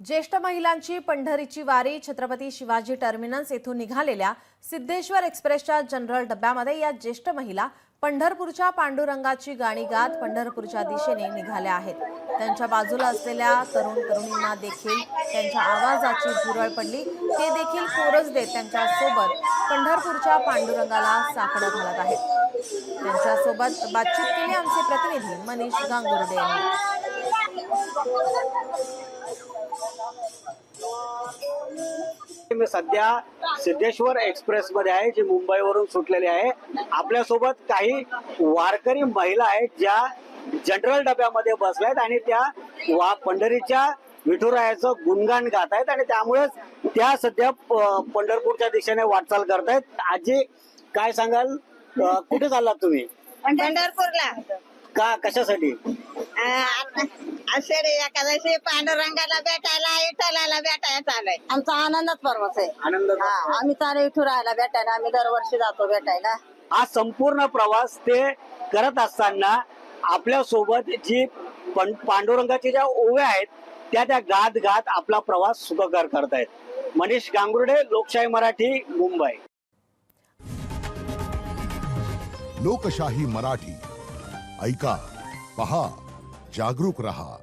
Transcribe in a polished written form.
ज्येष्ठ महिलांची पंढरीची वारी छत्रपती शिवाजी टर्मिनस येथून निघालेल्या सिद्धेश्वर एक्सप्रेसच्या जनरल डब्यामध्ये या ज्येष्ठ महिला पंढरपूरच्या पांडुरंगाची गाणी गात पंढरपूरच्या दिशेने निघाल्या आहेत। त्यांच्या बाजूला असलेल्या तरुणींना देखील त्यांच्या आवाजाची भुरळ पडली। ते देखील कोरस देत त्यांच्या सोबत पंढरपूरच्या पांडुरंगाला साकडं घालत आहेत। त्यांच्या सोबत बातचीत केली आमचे प्रतिनिधी मनीष गांगुर्डे यांनी। मी सध्या सिद्धेश्वर एक्सप्रेस मध्ये आहे, जी मुंबईवरून सुटलेली आहे। आपल्या सोबत काही वारकरी महिला आहेत ज्या जनरल डब्यामध्ये बसल्यात आणि त्या पंढरीच्या विठुरायाचं गुणगान गात आहेत आणि त्यामुळेच त्या सध्या पंढरपूरच्या दिशेने वाटचाल करतायत। आजी, काय सांगाल, कुठे चाललात तुम्ही? पंढरपूरला। का, कशासाठी? आषाढी एकादशी पांडुरंगाला भेटायला, विठ्ठलाला भेटायला चालूय। आमचा आनंदच पर्वच आहे। आनंद। आम्ही चालू विठुरायाला भेटायला, आम्ही दरवर्षी जातो भेटायला। हा संपूर्ण प्रवास ते करत असताना आपल्या सोबत जी पांडुरंगाची ज्या ओव्या आहेत त्या गात गात आपला प्रवास सुखकर करतायत। मनीष गांगुर्डे, लोकशाही मराठी, मुंबई। लोकशाही मराठी ऐका, पहा, जागरूक रहा।